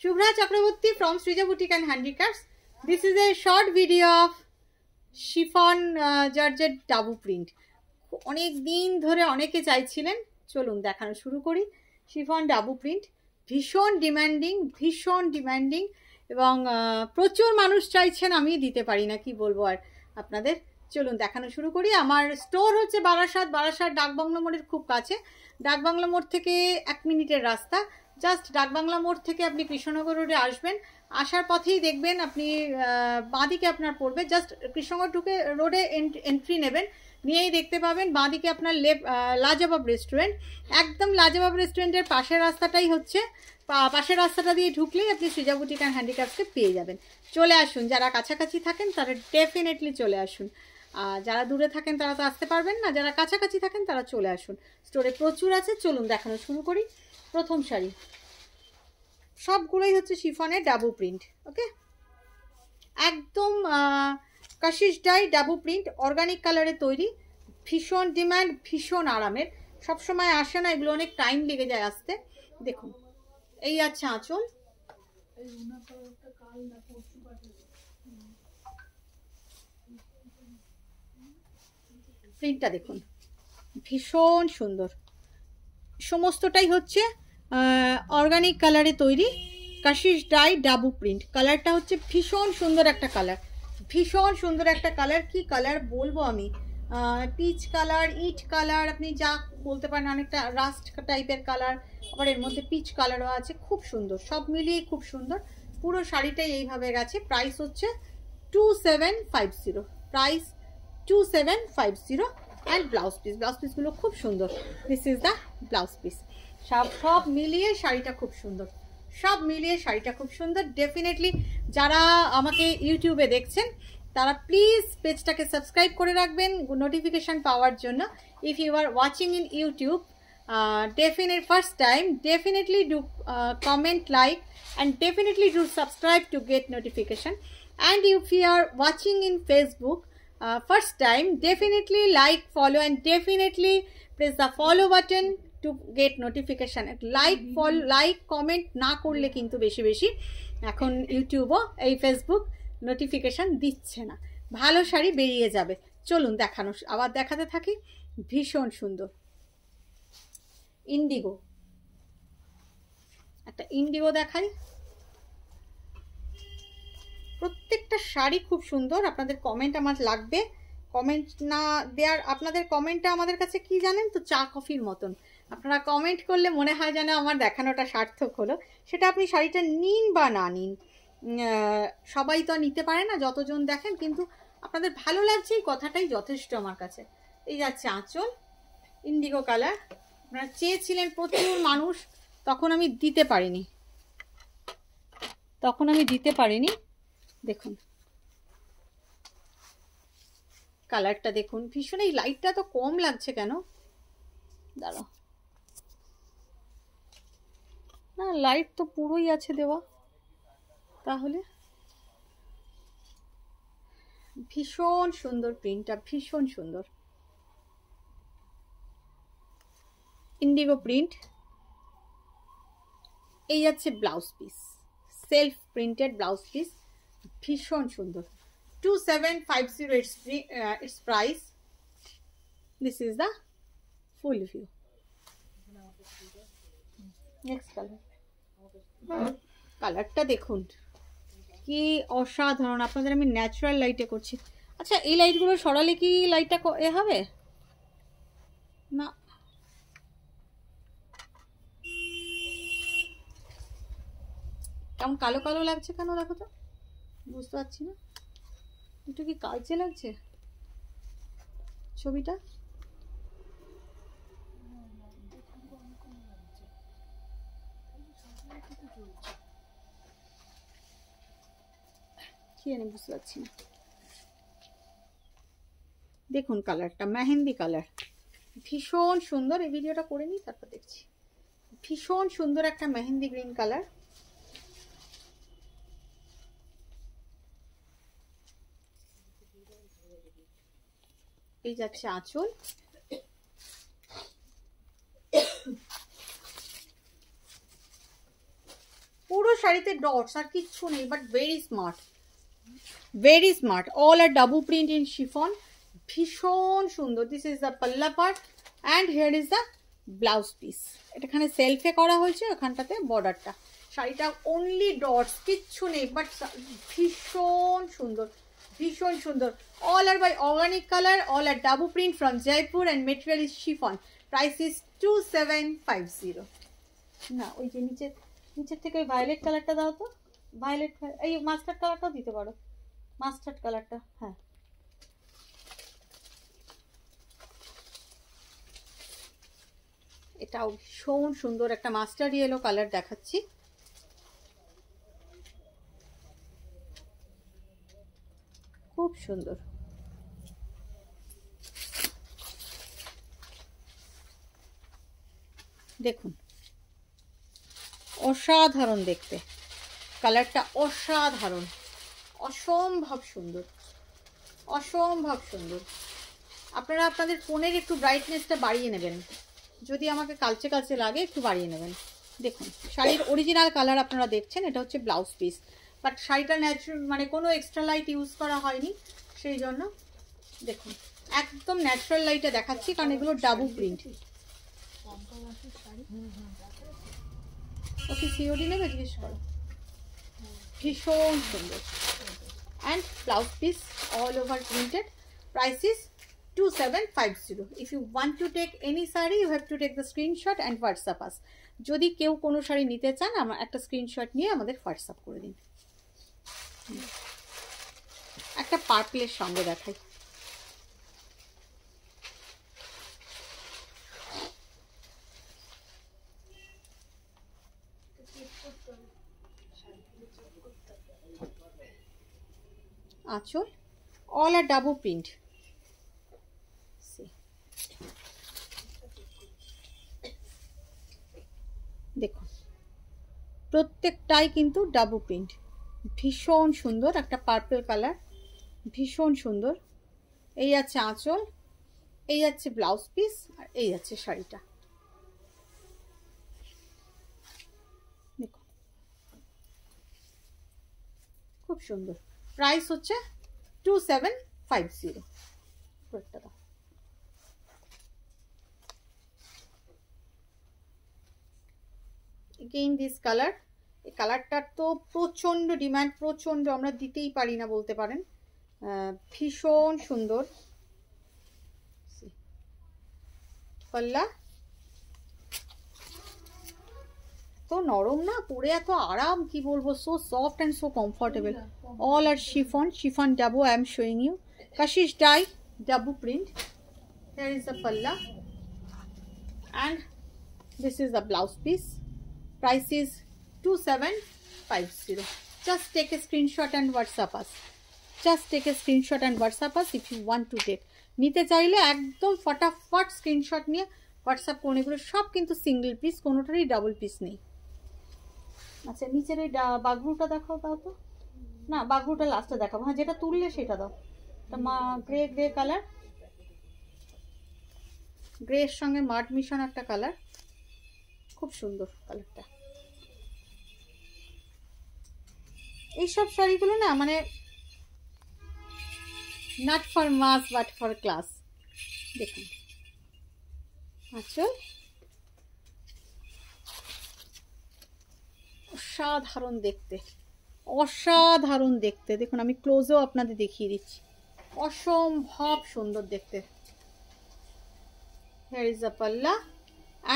Shubhra Chakraborty from Srija Boutique and Handicrafts. This is a short video of chiffon georgette dabu print. অনেক দিন ধরে অনেকে চাইছিলেন, চলুন দেখানো শুরু করি। শিফন ডাবু প্রিন্ট ভীষণ ডিমান্ডিং এবং প্রচুর মানুষ চাইছেন, আমি দিতে পারি না, কি বলবো আর আপনাদের। চলুন দেখানো শুরু করি। আমার স্টোর হচ্ছে বারাসাত ডাকবাংলা মোড়ের খুব কাছে। ডাকবাংলা মোড় থেকে 1 মিনিটের রাস্তা। জাস্ট ডাকবাংলা মোড় থেকে আপনি কৃষ্ণনগর রোডে আসবেন, আসার পথেই দেখবেন আপনি বাঁদিকে আপনার পড়বে, জাস্ট কৃষ্ণনগর ঢুকে রোডে এন্ট্রি নেবেন, নিয়েই দেখতে পাবেন বাঁদিকে আপনার লাজবাব রেস্টুরেন্ট। একদম লাজবাব রেস্টুরেন্টের পাশের রাস্তাটাই হচ্ছে, পাশের রাস্তাটা দিয়ে ঢুকলেই আপনি সৃজা বুটিক অ্যান্ড হ্যান্ডিক্রাফটসকে পেয়ে যাবেন। চলে আসুন, যারা কাছাকাছি থাকেন তারা ডেফিনেটলি চলে আসুন। যারা দূরে থাকেন তারা তো আসতে পারবেন না, যারা কাছাকাছি থাকেন তারা চলে আসুন। স্টোরে প্রচুর আছে, চলুন দেখানো শুরু করি। প্রথম শাড়ি সবগুলোই হচ্ছে শিফনের ডাবু প্রিন্ট। ওকে, একদম Kashish die dabu print, organic কালারে তৈরি, ভীষণ ডিমান্ড, ভীষণ আরামের। সবসময় আসে না এগুলো, অনেক টাইম লেগে যায় আসতে। দেখুন এই আছে আঁচল, প্রিন্টটা দেখুন ভীষণ সুন্দর। সমস্তটাই হচ্ছে অর্গানিক কালারে তৈরি, কাশিস ডাই ডাবু প্রিন্ট। কালারটা হচ্ছে ভীষণ সুন্দর একটা কালার, ভীষণ সুন্দর একটা কালার। কি কালার বলবো আমি, পিচ কালার, ইট কালার, আপনি যা বলতে পারেন, অনেকটা রাস্ট টাইপের কালার, আবার এর মধ্যে পিচ কালারও আছে। খুব সুন্দর, সব মিলিয়ে খুব সুন্দর। পুরো শাড়িটাই এইভাবে গেছে। প্রাইস হচ্ছে 2750, প্রাইস 2750। অ্যান্ড ব্লাউজ পিসগুলো খুব সুন্দর। This is the blouse piece. সব মিলিয়ে শাড়িটা খুব সুন্দর, সব মিলিয়ে শাড়িটা খুব সুন্দর। ডেফিনেটলি যারা আমাকে ইউটিউবে দেখছেন তারা প্লিজ পেজটাকে সাবস্ক্রাইব করে রাখবেন নোটিফিকেশান পাওয়ার জন্য। If you are watching in YouTube, first time, definitely do comment, like, and definitely do subscribe to get notification. And if you are watching in Facebook, first time, definitely like, follow, and definitely press the follow button to get notification. Like, comment না করলে কিন্তু বেশি এখন ইউটিউবও এই Facebook notification দিচ্ছে না। ভালো শাড়ি বেরিয়ে যাবে। চলুন আবার দেখাতে থাকি। ভীষণ সুন্দর ইন্ডিগো, একটা ইন্ডিগো দেখাই। প্রত্যেকটা শাড়ি খুব সুন্দর। আপনাদের কমেন্ট আমার লাগবে। কমেন্ট না দেওয়ার, আপনাদের কমেন্টটা আমাদের কাছে কি জানেন তো, চা কফির মতন। আপনারা কমেন্ট করলে মনে হয় যেন আমার দেখানোটা সার্থক হলো। সেটা আপনি শাড়িটা নিন বা না নিন, সবাই তো নিতে পারে না যতজন দেখেন, কিন্তু আপনাদের ভালো লাগছে এই কথাটাই যথেষ্ট আমার কাছে। এই যাচ্ছে আঁচল, ইন্ডিগো কালার। আপনারা চেয়েছিলেন প্রচুর মানুষ, তখন আমি দিতে পারিনি। দেখুন কালারটা দেখুন, ভীষণ। এই লাইটটা তো কম লাগছে কেন, দাঁড়াও না, লাইট তো পুরোই আছে দেওয়া। তাহলে ভীষণ সুন্দর প্রিন্টটা, ভীষণ সুন্দর ইন্ডিগো প্রিন্ট। এই যাচ্ছে blouse piece, self printed blouse piece, ভীষণ সুন্দর। 2750 its price. This is the full view. Next color, কালারটা দেখুন কি অসাধারণ। আপনাদের আমি ন্যাচারাল লাইটে করছি। আচ্ছা, এই লাইটগুলো সরালে কি লাইটটা এ হবে না? কেমন কালো কালো লাগছে কেন, দেখো তো, বুঝতে পারছি না। একটু কি কালচে লাগছে ছবিটা? কি জানি, বুঝতে পারছি না। দেখুন কালারটা মেহেন্দি কালার, ভীষণ সুন্দর। এই ভিডিওটা করে নিই তারপর দেখছি। ভীষণ সুন্দর একটা মেহেন্দি গ্রিন কালার। এই যাচ্ছে আঁচল, পুরো শাড়িতে ডটস আর কিচ্ছু নেই, but very smart, very smart. All are double print in chiffon, ভীষণ সুন্দর। This is the palla part and here is the blouse piece. এটাখানে সেলফে করা হয়েছে, ওখানটাতে বর্ডারটা। শাড়িটা অনলি ডটস, কিচ্ছু নেই, বাট ভীষণ সুন্দর, ভীষণ সুন্দর। All are by organic colour, all are double print from Jaipur and material is chiffon. Price is 2750। না ওই যে নিচের থেকে ওই ভায়োলেট কালারটা দাও তো, ভায়োলেট, এই মাস্টার্ড কালারটাও দিতে পারো, মাস্টার্ড কালারটা। হ্যাঁ, এটাও ভীষণ সুন্দর একটা মাস্টার্ড ইয়েলো কালার দেখাচ্ছি। খুব সুন্দর। দেখুন, অসাধারণ দেখতে, কালারটা অসাধারণ, অসম্ভব সুন্দর, অসম্ভব সুন্দর। আপনারা আপনাদের ফোনের একটু ব্রাইটনেসটা বাড়িয়ে নেবেন, যদি আমাকে কালচে কালচে লাগে একটু বাড়িয়ে নেবেন। দেখুন শাড়ির অরিজিনাল কালার আপনারা দেখছেন, এটা হচ্ছে ব্লাউজ পিস, বাট শাড়িটা ন্যাচারাল, মানে কোনো এক্সট্রা লাইট ইউজ করা হয়নি, সেই জন্য দেখুন একদম ন্যাচারাল লাইটে দেখাচ্ছি, কারণ এগুলো ডাবল প্রিন্ট। ওকে সিওডি নেবে জিজ্ঞেস করো। ভীষণ সুন্দর and blouse piece all over printed. Price is 2750. If you want to take any saree, you have to take the screenshot and WhatsApp us. যদি কেউ কোনো শাড়ি নিতে চান, আমার একটা স্ক্রিনশট নিয়ে আমাদের হোয়াটসঅ্যাপ করে দিন। একটা পার্পলের সঙ্গে দেখাই, আঁচল অল আর ডাবল প্রিন্ট। দেখুন প্রত্যেকটাই কিন্তু ডাবল প্রিন্ট, ভীষণ সুন্দর একটা পার্পল কালার, ভীষণ সুন্দর। এই আছে আঁচল, এই আছে ব্লাউজ পিস, আর এই আছে শাড়িটা। দেখুন খুব সুন্দর। প্রাইস হচ্ছে 2750। এগেইন দিস কালার, এই কালারটার তো প্রচণ্ড ডিমান্ড, প্রচণ্ড, আমরা দিতেই পারি না বলতে পারেন। ভীষণ সুন্দর পাল্লা, তো নরম না, পরে এত আরাম, কি বলবো, so soft and so comfortable. All are chiffon, chiffon ডাবো I am showing you, kashish dye double print. Here is the palla and this is the blouse piece. Price is 2750. Just take a screenshot and WhatsApp us. Just take a screenshot and WhatsApp us if you want to take. নিতে চাইলে একদম ফটাফট screenshot নিয়ে WhatsApp করুন। এগুলো সব কিন্তু single piece, কোনোটারই double piece নেই। আচ্ছা নিচের ওই বাগরুটা দেখাও, দাও তো। না বাগরুটা লাস্টে দেখাবো, হ্যাঁ যেটা তুললে সেটা দাও। গ্রে গ্রে কালার, গ্রে এর সঙ্গে মাড মিশন একটা কালার, খুব সুন্দর কালারটা। এইসব শাড়িগুলো না মানে not for mass but for class. দেখুন আচ্ছা, অসাধারণ দেখতে, অসাধারণ দেখতে। দেখুন আমি ক্লোজেও আপনাদের দেখিয়ে দিচ্ছি, অসম্ভব সুন্দর দেখতে। Here is the palla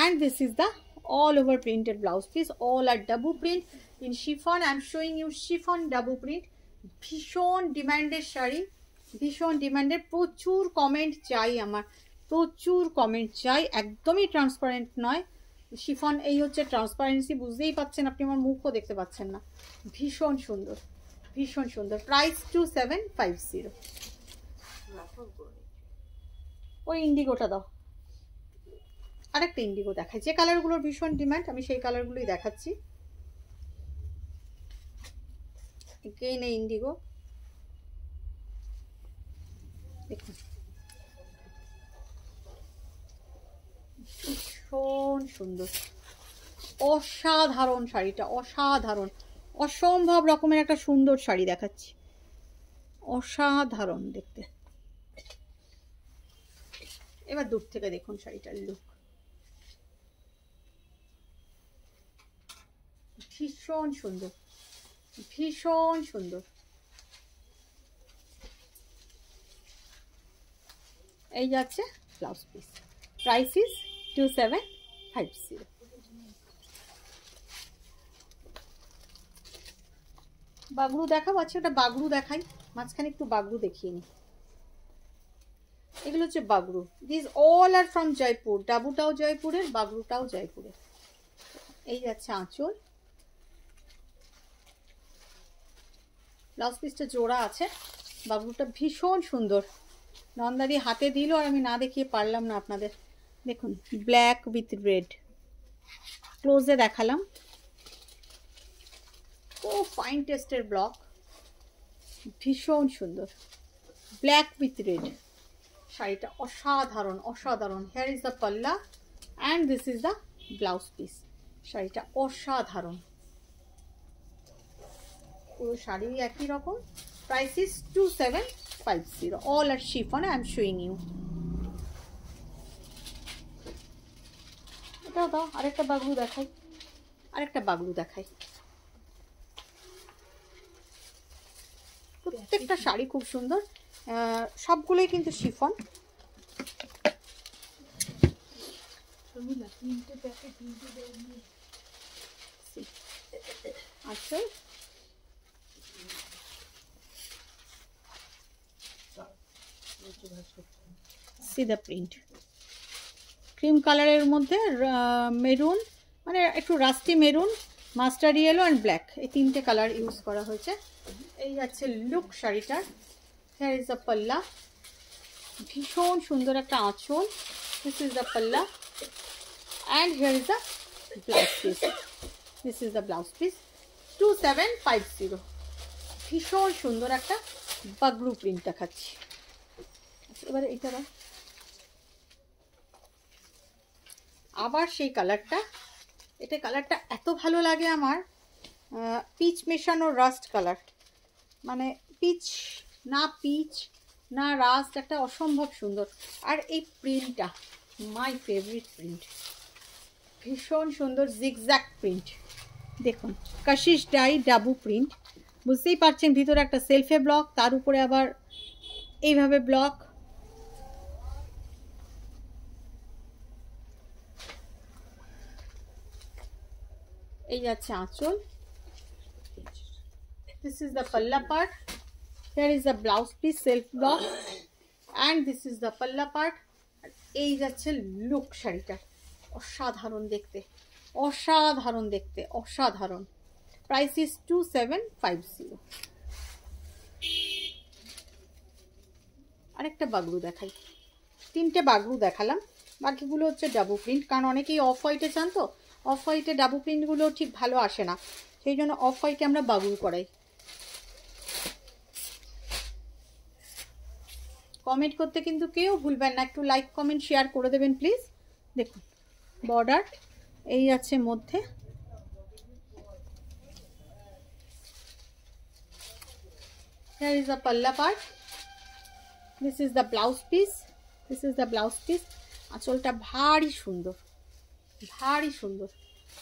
and this is the all over printed blouse piece. All are double print in chiffon. I am showing you chiffon double print. ভীষণ ডিমান্ডের শাড়ি, ভীষণ ডিমান্ডের। প্রচুর কমেন্ট চাই আমার, প্রচুর কমেন্ট চাই। একদমই ট্রান্সপারেন্ট নয় শিফন, এই হচ্ছে ট্রান্সপারেন্সি, বুঝতেই পাচ্ছেন আপনি, আমার মুখও দেখতে পাচ্ছেন না। ভীষণ সুন্দর, ভীষণ সুন্দর। প্রাইস 2750। ওই ইন্ডিগোটা দাও, আরেকটা ইন্ডিগো দেখাই, যে কালারগুলোর ভীষণ ডিমান্ড আমি সেই কালারগুলোই দেখাচ্ছি। এগেইন এই ইন্ডিগো, দেখুন ভীষণ সুন্দর, অসাধারণ শাড়িটা, অসাধারণ, অসম্ভব রকমের একটা সুন্দর শাড়ি দেখাচ্ছি, অসাধারণ দেখতে। এবার দূর থেকে দেখুন শাড়িটার লুক, ভীষণ সুন্দর, ভীষণ সুন্দর। এই যাচ্ছে blouse piece, price is 2750। Bagru দেখাবো, আচ্ছা ওটা বাগরু দেখাই, মাঝখানে একটু বাগরু দেখিয়ে নি। এগুলো হচ্ছে Bagru, this all are from Jaipur, ডাবুটাও জয়পুরের, বাগরুটাও জয়পুরের। এই যাচ্ছে আঁচল, ব্লাউজ পিসটা জোড়া আছে, বাগরুটা ভীষণ সুন্দর। নন্দাদি হাতে দিল আর আমি না দেখিয়ে পারলাম না আপনাদের। দেখুন ব্ল্যাক উইথ রেড, ক্লোজে দেখালাম, ও ফাইন টেস্টের ব্লক, ভীষণ সুন্দর, ব্ল্যাক উইথ রেড শাড়িটা অসাধারণ, অসাধারণ। Here is the palla and this is the blouse piece. শাড়িটা অসাধারণ, পুরো শাড়ি একই রকম। Price is 2750, all are chiffon, I am showing you. এটাও দাও, আরেকটা বাগরু দেখাই, আরেকটা বাগরু দেখাই। প্রত্যেকটা শাড়ি খুব সুন্দর, সবগুলোই কিন্তু শিফন। আচ্ছা see the print, ক্রিম কালারের মধ্যে মেরুন, মানে একটু rusty maroon, mustard yellow and black, এই তিনটে কালার ইউজ করা হয়েছে। এই যাচ্ছে লুক শাড়িটার। হেয়ার ইজ দ্য পাল্লা, ভীষণ সুন্দর একটা আঁচল, this is the palla and hair is the blouse piece, this is the blouse piece. 2750, ভীষণ সুন্দর একটা বাগরু প্রিন্ট দেখাচ্ছি। এবারে এটা আবার সেই কালারটা, এটা কালারটা এত ভালো লাগে আমার, পিচ মেশানো রাস্ট কালার, মানে পিচ না রাস্ট, একটা অসম্ভব সুন্দর। আর এই প্রিন্টটা মাই ফেভারিট প্রিন্ট, ভীষণ সুন্দর জিগজ্যাগ প্রিন্ট। দেখুন কাশিশ ডাই ডাবু প্রিন্ট, বুঝতেই পারছেন ভিতরে একটা সেলফে ব্লক, তার উপরে আবার এইভাবে ব্লক। এই যাচ্ছে আঁচল, this is the palla part, here is the blouse piece self block and this is the palla part। এই যাচ্ছে লুক শাড়িটা, অসাধারণ দেখতে, অসাধারণ দেখতে, অসাধারণ। Price is 2750। আরেকটা বাগরু দেখাই, তিনটে বাগরু দেখালাম, বাকিগুলো হচ্ছে ডাবু প্রিন্ট, কারণ অনেকেই অফ হোয়াইটে চান, তো অফ হোয়াইটে ডাবু প্রিন্টগুলো ঠিক ভালো আসে না, সেই জন্য অফ হোয়াইটে আমরা বাগরু করাই। কমেন্ট করতে কিন্তু কেউ ভুলবেন না, একটু লাইক কমেন্ট শেয়ার করে দেবেন প্লিজ। দেখুন বর্ডার এই আছে মধ্যে, here is the palla part, this is the blouse piece, this is the blouse piece। আঁচলটা ভারী সুন্দর, ভারী সুন্দর।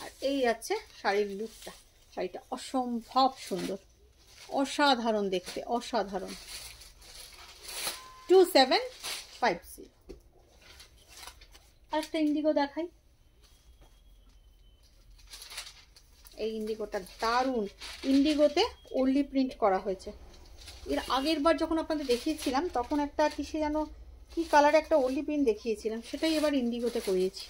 আর এই আছে শাড়ির লুকটা, শাড়িটা অসম্ভব সুন্দর, অসাধারণ দেখতে, অসাধারণ। 2750। আরেকটা ইন্ডিগো দেখাই, এই ইন্ডিগোটা দারুণ, ইন্ডিগোতে ওনলি প্রিন্ট করা হয়েছে। এর আগের বার যখন আপনাদের দেখিয়েছিলাম তখন একটা কিসে যেন কি কালার একটা ওনলি প্রিন্ট দেখিয়েছিলাম, সেটাই এবার ইন্ডিগোতে করিয়েছি,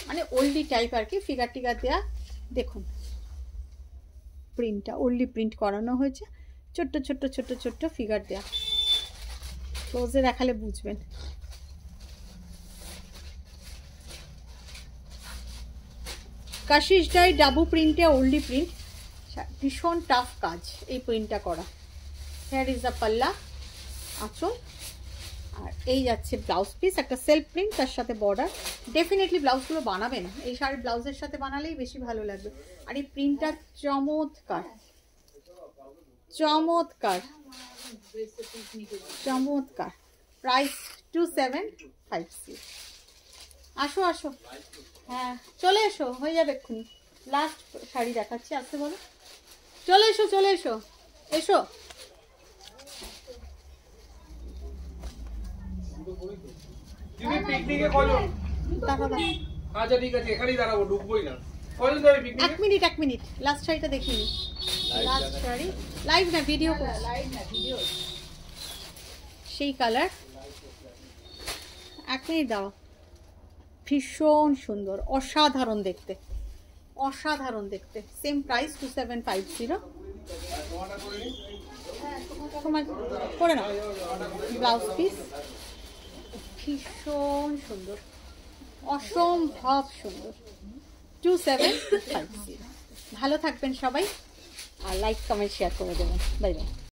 মানে ওল্ডি টাইপ আর কি, ফিগার টিগার দেওয়া। দেখুন প্রিন্টটা ওল্ডি প্রিন্ট করানো হয়েছে, ছোট্ট ছোট্ট ছোট্ট ছোট্ট ফিগার দেওয়া, ক্লোজে দেখালে বুঝবেন। কাশিশ ডাই ডাবু প্রিন্টে ওল্ডি প্রিন্ট, ভীষণ টাফ কাজ এই প্রিন্টটা করা। হেয়ার ইজ দ্য পাল্লা, আঁচল, আর এই যাচ্ছে ব্লাউজ পিস, একটা সেলফ প্রিন্ট, তার সাথে বর্ডার। ডেফিনেটলি ব্লাউজগুলো বানাবেন, এই শাড়ির ব্লাউজের সাথে বানালেই বেশি ভালো লাগবে। আর এই প্রিন্টটা চমৎকার চমৎকার চমৎকার। প্রাইস 2750। আসো আসো, হ্যাঁ চলে এসো, হয়ে যাবে এক্ষুনি। লাস্ট শাড়ি দেখাচ্ছি, আসতে বলো। চলে এসো চলে এসো, এসো। তুমি পিকনিকে কজন? আচ্ছা ঠিক আছে, এখানেই দাঁড়াবো, ঢুকবোই না। কজন যাবে পিকনিকে? এক মিনিট, লাস্ট শাড়িটা দেখিনি। লাস্ট শাড়ি লাইভ না ভিডিও করছি, লাইভ না ভিডিও। সেই কালার, এক মিনিট দাও। ভীষণ সুন্দর, অসাধারণ দেখতে, অসাধারণ দেখতে। Same price 2750। তোমার করে নাও। ব্লাউজ পিস ভীষণ সুন্দর, অসম্ভব সুন্দর। 2750। ভালো থাকবেন সবাই, আর লাইক কমেন্ট শেয়ার করে দেবেন। Bye bye.